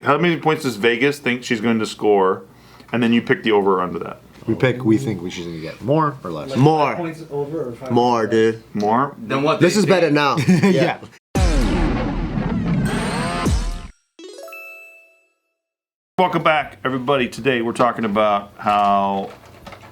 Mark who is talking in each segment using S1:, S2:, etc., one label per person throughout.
S1: How many points does Vegas think she's going to score? And then you pick the over or under that.
S2: We think she's going to get more or less?
S3: Like
S4: More.
S3: 5 points over or 5
S4: More, dude.
S1: More?
S5: Then what?
S4: This is better now.
S2: Yeah.
S1: Welcome back, everybody. Today we're talking about how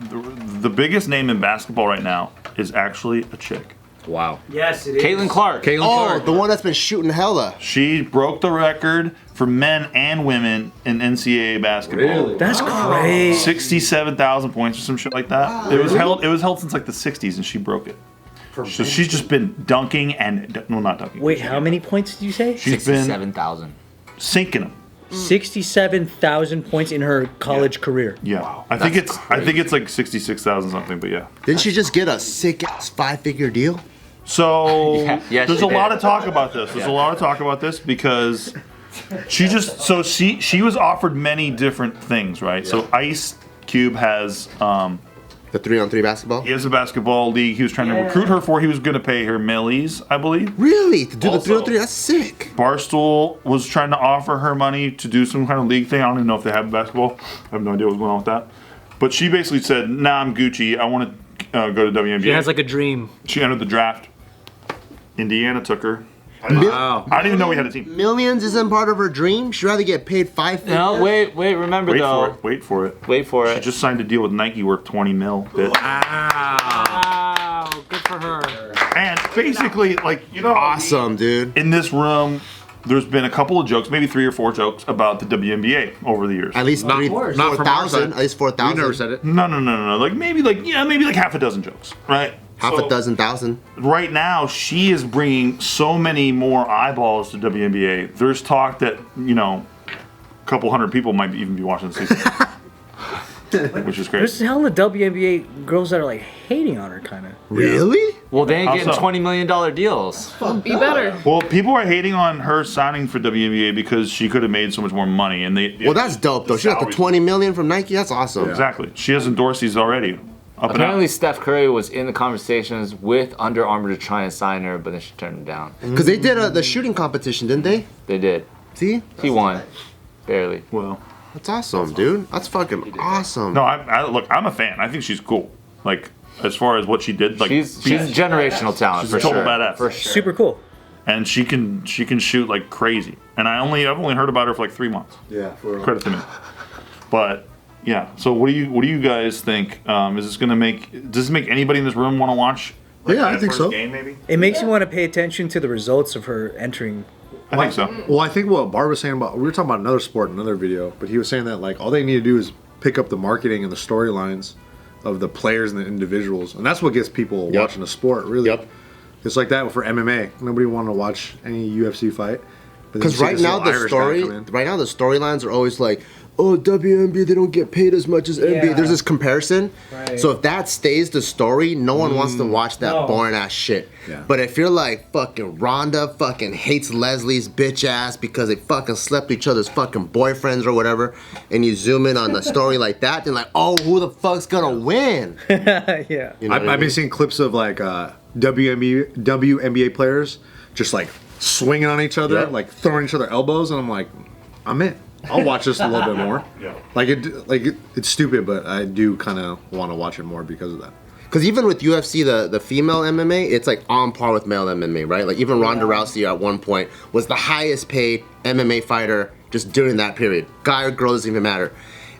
S1: the biggest name in basketball right now is actually a chick.
S5: Wow.
S3: Yes, it is.
S5: Caitlin Clark.
S4: Oh, the one that's been shooting hella.
S1: She broke the record for men and women in NCAA basketball.
S5: Really?
S3: That's crazy.
S1: 67,000 points or some shit like that. It was held since like the 60s, and she broke it. So she's just been dunking and not dunking.
S3: Wait, how many points did you say?
S1: She's been
S5: 67,000.
S1: sinking them.
S3: 67,000 points in her college career.
S1: Yeah, wow. I think it's like 66,000 something, but yeah.
S4: Didn't she just get a sick ass 5-figure deal?
S1: So
S5: Yeah,
S1: there's
S5: she
S1: a lot
S5: did.
S1: of talk about this. There's a lot of talk about this because she was offered many different things, right? Yeah. So Ice Cube has
S4: The 3-on-3 basketball?
S1: he has a basketball league. He was trying to recruit her for. He was going to pay her millies, I believe.
S4: Really? To do
S1: Also,
S4: the 3-on-3? That's sick.
S1: Barstool was trying to offer her money to do some kind of league thing. I don't even know if they have basketball. I have no idea what's going on with that. But she basically said, "Nah, I'm Gucci. I want to go to WNBA."
S3: She has like a dream.
S1: She entered the draft. Indiana took her.
S5: Wow.
S1: I didn't even know we had a team.
S4: Millions isn't part of her dream? She'd rather get paid 5 figures?
S5: No, wait. Remember
S1: Wait
S5: though.
S1: for it. Wait for it.
S5: Wait for
S1: She
S5: it.
S1: just signed a deal with Nike worth 20 mil. Bitch.
S3: Wow, good for her.
S1: And basically, like,
S4: Awesome, dude.
S1: in this room, there's been a couple of jokes, maybe 3 or 4 jokes about the WNBA over the years.
S4: At least
S2: Not from our
S4: 4,000.
S2: side.
S4: At least
S2: We
S4: 4,000.
S2: never said it.
S1: No. Like maybe like half a dozen jokes, right?
S4: Half a dozen thousand.
S1: Right now, she is bringing so many more eyeballs to WNBA. There's talk that, a couple hundred people might even be watching the season. Which is
S3: There's
S1: great.
S3: hell in the WNBA girls that are like hating on her, kind of.
S4: Really?
S5: Well, they ain't
S1: How
S5: getting
S1: so?
S5: $20 million deals.
S6: Be better.
S1: Well, people are hating on her signing for WNBA because she could have made so much more money. And
S4: Well, that's dope, though. She got the
S1: salaries-
S4: $20 million from Nike. That's awesome.
S1: Exactly. She has endorsed these already. Up
S5: Apparently,
S1: and out.
S5: Steph Curry was in the conversations with Under Armour to try and sign her, but then she turned him down.
S4: Because they did the shooting competition, didn't they?
S5: They did.
S4: See?
S5: He won. Barely.
S1: Well,
S4: That's awesome, dude. That's fucking awesome.
S1: no, look, I'm a fan. I think she's cool. Like, as far as what she did, like
S5: She's generational talent
S1: She's
S5: for
S1: a total
S5: sure.
S1: badass.
S5: For sure.
S3: Super cool.
S1: and she can shoot like crazy. And I've only heard about her for like 3 months.
S2: Yeah, for real.
S1: Credit to me. But yeah, so what do you guys think? Does this make anybody in this room want to watch? Like,
S2: Yeah, I
S1: that
S2: think
S1: first
S2: so.
S1: Game maybe.
S3: It makes you want to pay attention to the results of her entering.
S1: I think so.
S2: Well, I think what Bart was saying about, we were talking about another sport in another video, but he was saying that like all they need to do is pick up the marketing and the storylines of the players and the individuals, and that's what gets people watching the sport. Really, it's like that for MMA. Nobody wanted to watch any UFC fight.
S4: Because right now the storylines are always like, oh, WNBA, they don't get paid as much as NBA.
S3: Yeah.
S4: There's this comparison.
S3: Right.
S4: So if that stays the story, no one wants to watch that
S3: No.
S4: boring ass shit.
S2: Yeah.
S4: But if you're like fucking Rhonda fucking hates Leslie's bitch ass because they fucking slept with each other's fucking boyfriends or whatever, and you zoom in on the story like that, then like, oh, who the fuck's gonna win?
S3: Yeah.
S4: You know what I
S2: I've been
S4: mean?
S2: seeing clips of like WNBA players just like swinging on each other,
S4: Yep.
S2: like throwing each other elbows, and I'm like, I'm in. I'll watch this a little bit more.
S1: Yeah.
S2: It's stupid, but I do kind of want to watch it more because of that.
S4: Because even with UFC, the female MMA, it's like on par with male MMA, right? Like even Ronda Rousey at one point was the highest paid MMA fighter just during that period. Guy or girl doesn't even matter.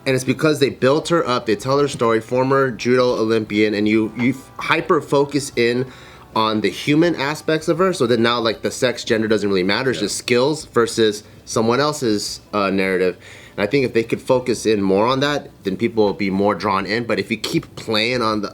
S4: And it's because they built her up, they tell her story, former judo Olympian, and you hyper focus in on the human aspects of her. So that now like the sex, gender doesn't really matter. It's just skills versus someone else's narrative. And I think if they could focus in more on that, then people will be more drawn in. But if you keep playing on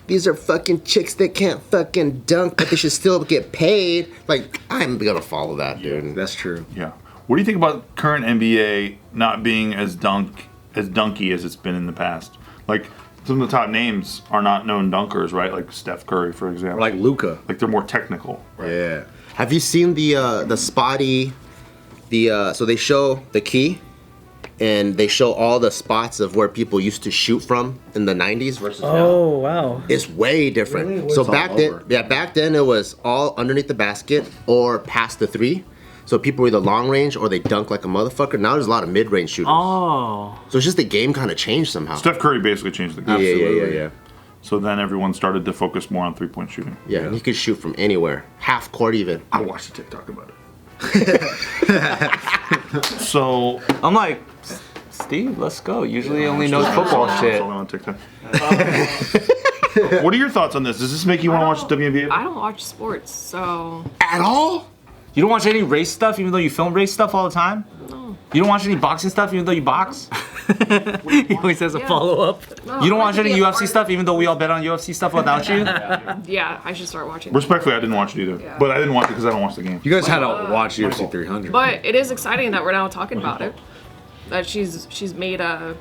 S4: these are fucking chicks that can't fucking dunk, but they should still get paid, like, I'm gonna follow that, dude.
S2: That's true.
S1: Yeah. What do you think about current NBA not being as dunky as it's been in the past? Like some of the top names are not known dunkers, right? Like Steph Curry, for example.
S2: Or like Luca.
S1: Like they're more technical. Right?
S2: Yeah.
S4: Have you seen the spotty, so they show the key, and they show all the spots of where people used to shoot from in the 90s versus now.
S3: Oh, wow.
S4: It's way different.
S3: Really?
S4: So
S2: It's all
S4: back then,
S2: over.
S4: back then it was all underneath the basket or past the 3. So people were either long range or they dunk like a motherfucker. Now there's a lot of mid range shooters.
S3: Oh.
S4: So it's just the game kind of changed somehow.
S1: Steph Curry basically changed the game.
S4: Yeah.
S1: So then everyone started to focus more on 3-point shooting.
S4: Yeah, and he could shoot from anywhere, half court even.
S1: I watched a TikTok about it. So
S5: I'm like, Steve, let's go. Usually only knows football shit.
S1: on TikTok. What are your thoughts on this? Does this make you want to watch the WNBA?
S6: I don't watch sports, so
S4: At all?
S5: You don't watch any race stuff even though you film race stuff all the time?
S6: no.
S5: You don't watch any boxing stuff even though you box?
S3: He always has a
S6: Yeah.
S3: follow-up.
S6: No,
S5: You don't
S6: I
S5: watch
S6: could
S5: any
S6: be a
S5: UFC
S6: part
S5: stuff even though we all bet on UFC stuff without you?
S6: Yeah, I should start watching.
S1: Respectfully, I didn't watch it either.
S6: Yeah.
S1: But I didn't watch it because I don't watch the game.
S2: You guys had to watch UFC 300.
S6: But it is exciting that we're now talking about it. That she's made a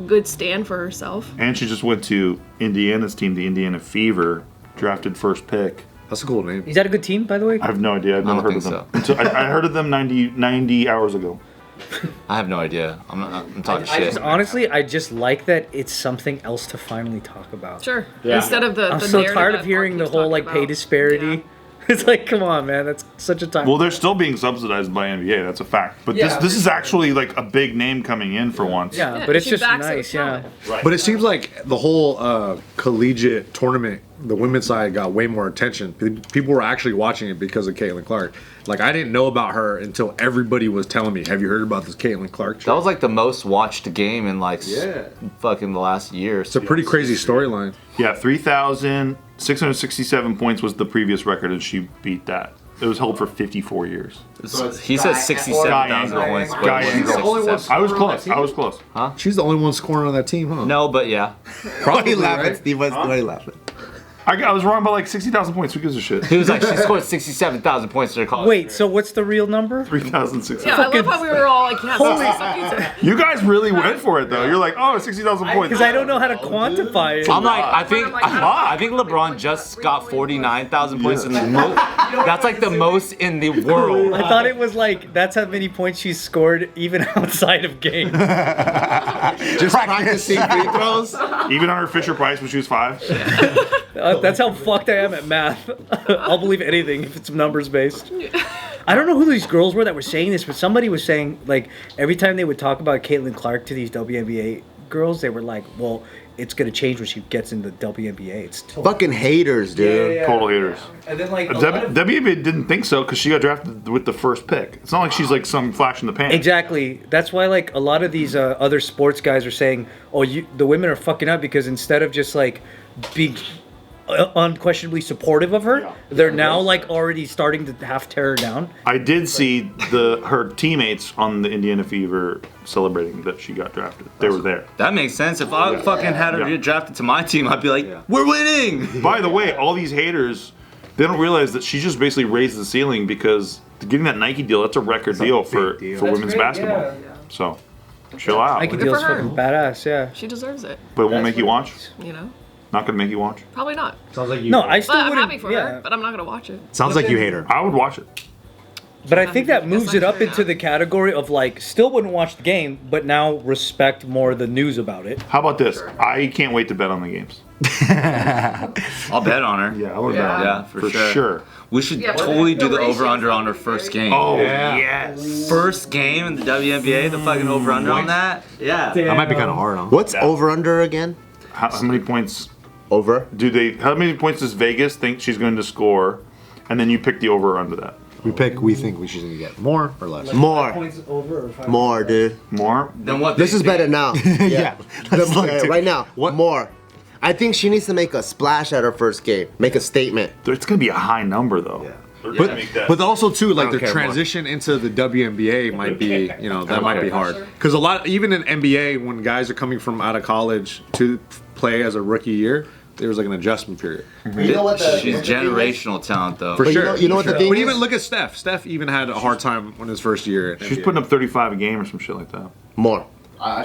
S6: good stand for herself.
S1: And she just went to Indiana's team, the Indiana Fever, drafted first pick.
S2: That's a cool name.
S3: Is that a good team, by the way?
S1: I have no idea. I've never heard
S5: don't
S1: of them.
S5: think
S1: Until I heard of them 90 hours ago.
S5: I have no idea. I'm talking
S3: I
S5: shit.
S3: just honestly, I just like that it's something else to finally talk about.
S6: Sure. Instead of the
S3: I'm
S6: the
S3: so
S6: narrative
S3: tired
S6: that
S3: of hearing
S6: Bart
S3: the whole
S6: keeps
S3: like
S6: talking
S3: pay
S6: about.
S3: disparity.
S6: Yeah.
S3: It's like, come on, man, that's such a time.
S1: Well, they're still being subsidized by NBA. That's a fact. But
S3: Yeah.
S1: this is actually like a big name coming in for once.
S3: yeah,
S6: Yeah,
S3: but it's
S6: she
S3: just
S6: backs it
S3: nice,
S6: with
S3: yeah.
S6: talent.
S2: But it seems like the whole collegiate tournament, the women's side got way more attention. People were actually watching it because of Caitlin Clark. Like, I didn't know about her until everybody was telling me, have you heard about this Caitlin Clark chick?
S5: That was like the most watched game in like
S2: Yeah.
S5: fucking the last year.
S2: It's a pretty crazy storyline.
S1: Yeah, 3,667 points was the previous record, and she beat that. It was held for 54 years.
S5: He said 67,000 points. but
S1: Guy
S5: it
S1: and
S5: wasn't
S1: girl.
S5: 67.
S1: I was close. I was close.
S2: She's the only one scoring on that team, huh?
S5: No, but yeah.
S4: Why are you laughing, Steve? Why are you laughing?
S1: I was wrong by like 60,000 points. Who gives a shit?
S5: He was like, she scored 67,000 points in her college.
S3: Wait, so what's the real number?
S1: 3,600.
S6: Yeah, I love how we were all like, yeah, something.
S1: You guys really went for it though. You're like, oh, 60,000 points.
S3: Because I don't know how to quantify it.
S5: I'm like, I think
S6: Wow.
S5: LeBron just got 49,000 points in the most. That's like the most in the world.
S3: I thought it was like that's how many points she's scored even outside of games.
S4: Just practicing free throws.
S1: Even on her Fisher Price when she was 5.
S3: That's how fucked I am at math. I'll believe anything if it's numbers based. I don't know who these girls were that were saying this, but somebody was saying like every time they would talk about Caitlin Clark to these WNBA girls, they were like, "Well, it's gonna change when she gets into the WNBA." It's
S4: Fucking haters, dude.
S1: Total haters.
S3: And then like
S1: WNBA didn't think so because she got drafted with the first pick. It's not like she's like some flash in the pan.
S3: exactly. That's why like a lot of these other sports guys are saying, "Oh, the women are fucking up because instead of just like being unquestionably supportive of her, they're now like already starting to half tear her down."
S1: I did see her teammates on the Indiana Fever celebrating that she got drafted. They were there.
S5: That makes sense. If I fucking had her get drafted to my team, I'd be like, we're winning.
S1: By the way, all these haters, they don't realize that she just basically raised the ceiling because getting that Nike deal, that's a record deal for women's basketball. So, chill out.
S3: Nike
S6: Good
S3: deal's
S6: for her.
S3: fucking badass, yeah.
S6: She deserves it,
S1: But it won't make you watch?
S6: you know?
S1: Not gonna make you watch?
S6: Probably not.
S2: Sounds like you.
S3: No, I still
S6: But I'm
S3: wouldn't.
S6: happy for
S3: yeah.
S6: her, but I'm not gonna watch it.
S2: Sounds like you hate her.
S1: I would watch it.
S3: But I think that moves it up
S6: fair
S3: into
S6: enough.
S3: the category of like still wouldn't watch the game, but now respect more the news about it.
S1: How about this? I can't wait to bet on the games.
S5: I'll bet on her.
S1: Yeah, I would
S6: Yeah.
S1: bet on
S5: Yeah,
S1: it.
S5: for sure.
S1: sure.
S5: We should
S6: Yeah, but
S5: totally do
S6: the
S5: the over/under
S6: ratios
S5: on her first game.
S1: Oh, yes.
S5: First game in the WNBA, the fucking over/under on that. Yeah.
S2: That might be kind of hard, huh?
S4: What's over under again?
S1: How many points
S4: Over.
S1: how many points does Vegas think she's going to score? And then you pick the over or under that.
S2: We think we should get more or less.
S4: More. More, dude.
S1: More?
S5: Then what?
S4: This is better now.
S2: Yeah.
S4: Right now. More. I think she needs to make a splash at her first game. Make a statement.
S1: It's going to be a high number, though.
S2: But also too, like
S4: I
S2: the
S4: don't care
S2: transition into the WNBA might be, that might be hard. Because a lot, even in NBA, when guys are coming from out of college to play as a rookie year, there's like an adjustment period.
S4: You know what
S5: She's generational talent though.
S2: For sure.
S4: You know what the thing
S2: But
S4: is?
S2: even look at Steph. Steph even had a hard time in his first year.
S1: She's putting up 35 a game or some shit like that.
S4: More.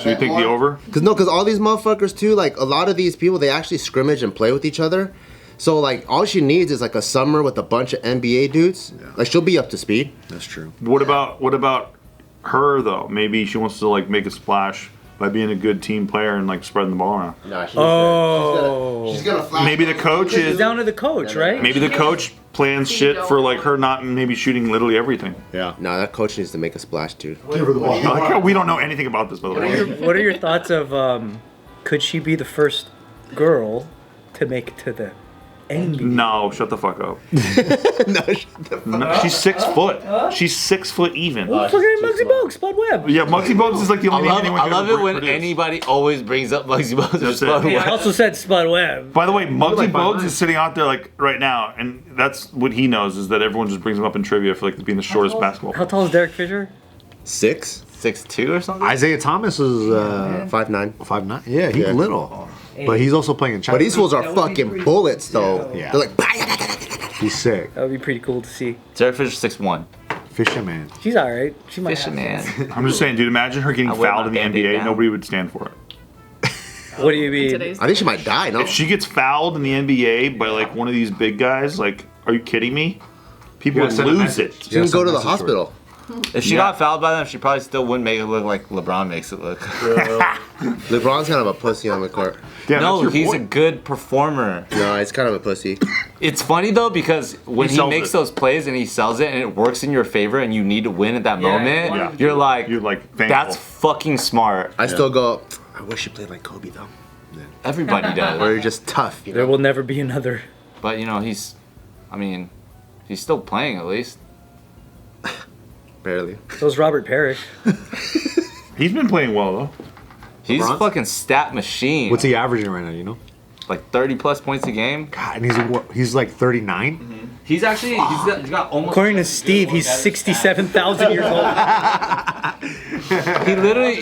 S1: So you think the over?
S4: Because all these motherfuckers too, like a lot of these people, they actually scrimmage and play with each other. So like all she needs is like a summer with a bunch of NBA dudes. Like she'll be up to speed.
S2: That's true.
S1: What about her though? Maybe she wants to like make a splash by being a good team player and like spreading the ball around.
S4: No,
S3: Oh.
S4: she's gonna flash.
S1: Maybe the coach
S3: It's
S1: is.
S3: down to the coach, right?
S1: Maybe the coach plans shit for like her not maybe shooting literally everything.
S2: Yeah.
S4: No, that coach needs to make a splash, dude.
S1: I like how we don't know anything about this, by the way.
S3: What are your thoughts of could she be the first girl to make it to the NBA?
S1: No, shut the fuck up.
S4: No,
S1: No, she's 6 foot. She's 6 foot even.
S3: Well, fucking Muggsy Bogues, Spud Webb.
S1: Yeah, Muggsy Bogues is like the only thing anyone
S5: I
S1: can
S5: love
S1: ever
S5: it when
S1: produce.
S5: anybody always brings up Muggsy Bogues or
S1: That's it.
S5: Spud
S3: I
S5: Webb.
S3: also said Spud Webb.
S1: By the way, Muggsy
S2: like
S1: Bogues
S2: 5'9".
S1: is sitting out there like right now, and that's what he knows is that everyone just brings him up in trivia for like being the shortest basketball
S3: How
S1: player.
S3: tall is Derek Fisher?
S4: 6,
S5: 6'2" or something.
S2: Isaiah Thomas is
S4: 5'9".
S2: 5'9". Yeah, he's
S4: Yeah.
S2: little, but he's also playing in China.
S4: But these fools are fucking bullets, though.
S2: Yeah.
S4: They're like.
S2: He's sick.
S3: That would be pretty cool to see.
S5: Derek Fisher 6'1".
S2: Fisherman.
S3: She's all right. She might
S5: Fisher
S3: have
S5: man.
S1: I'm just saying, dude. Imagine her getting
S5: I wear
S1: fouled in
S5: my
S1: the
S5: Band-Aid
S1: NBA.
S5: down.
S1: Nobody would stand for it.
S3: What do you mean?
S6: Today's
S4: I think she might die. No.
S1: If she gets fouled in the NBA by like one of these big guys, like, are you kidding me? People
S2: Yeah,
S1: would
S2: send a
S1: lose
S2: message.
S1: it.
S4: She can
S2: Yes,
S4: go to the
S2: message
S4: hospital.
S5: If she
S1: Yeah.
S5: got fouled by them, she probably still wouldn't make it look like LeBron makes it look.
S4: LeBron's kind of a pussy on the court.
S1: Yeah,
S5: No,
S1: that's your
S5: he's a
S1: point.
S5: good performer.
S4: No, he's kind of a pussy.
S5: It's funny though because when
S1: He
S5: he
S1: sells
S5: makes
S1: it.
S5: those plays and he sells it and it works in your favor and you need to win at that moment,
S1: Yeah.
S5: you're like,
S1: thankful.
S5: that's fucking smart.
S4: I still go. I wish you played like Kobe though.
S5: Everybody
S4: Or
S5: does.
S4: you're just tough. You
S3: There
S4: know?
S3: will never be another.
S5: But he's still playing at least.
S4: Barely.
S3: So is Robert Parrish.
S1: He's been playing well though.
S5: He's a
S2: LeBron's?
S5: fucking stat machine.
S2: What's he averaging right now? You know?
S5: Like 30 plus points a game?
S2: God, and he's like 39.
S5: He's actually he's got almost.
S3: According to Steve, he's 67,000 years old.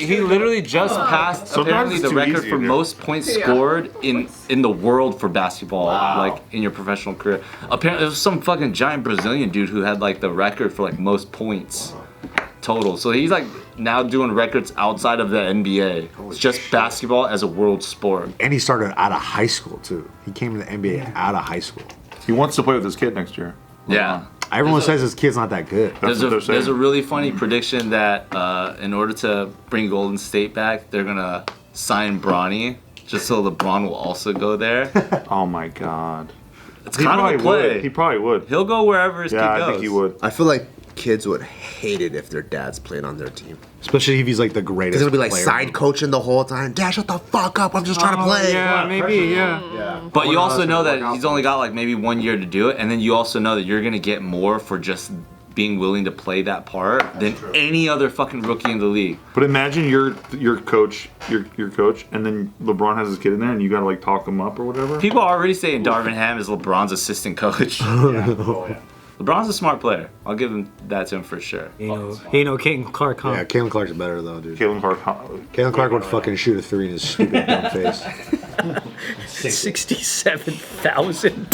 S5: He literally just passed apparently
S1: it's
S5: the
S1: too
S5: record
S1: easy,
S5: for
S1: dude.
S5: most points scored in the world for basketball, like in your professional career. Apparently, there was some fucking giant Brazilian dude who had like the record for like most points total. So he's like now doing records outside of the NBA. It's just basketball as a world sport.
S2: And he started out of high school too. He came to the NBA out of high school.
S1: He wants to play with his kid next year.
S5: Yeah.
S2: Everyone says his kid's not that good.
S1: That's what they're saying.
S5: There's a really funny prediction that in order to bring Golden State back, they're gonna sign Bronny just so LeBron will also go there.
S1: Oh my god.
S5: It's
S1: He
S5: kind of
S1: probably
S5: a play.
S1: would. He probably would.
S5: He'll go wherever his
S1: Yeah,
S5: kid goes.
S1: I think he would.
S4: I feel like kids would hate it if their dads played on their team.
S2: Especially if he's like the greatest.
S4: He's gonna be like
S2: player.
S4: side coaching the whole time. Dad, shut the fuck up. I'm just trying to play.
S5: Yeah, maybe, yeah. But you also know that he's only got like maybe 1 year to do it, and then you also know that you're gonna get more for just being willing to play that part than any other fucking rookie in the league.
S1: But imagine your coach, your coach, and then LeBron has his kid in there, and you gotta like talk him up or whatever.
S5: People are already saying Darvin Ham is LeBron's assistant coach. LeBron's a smart player. I'll give him that to him for sure.
S3: He ain't no King Clark, huh?
S2: Yeah, Kaylin Clark's better though, dude.
S1: Kaylin Clark.
S2: Kaylin Clark would fucking shoot a 3 in his stupid dumb face.
S3: 67,000.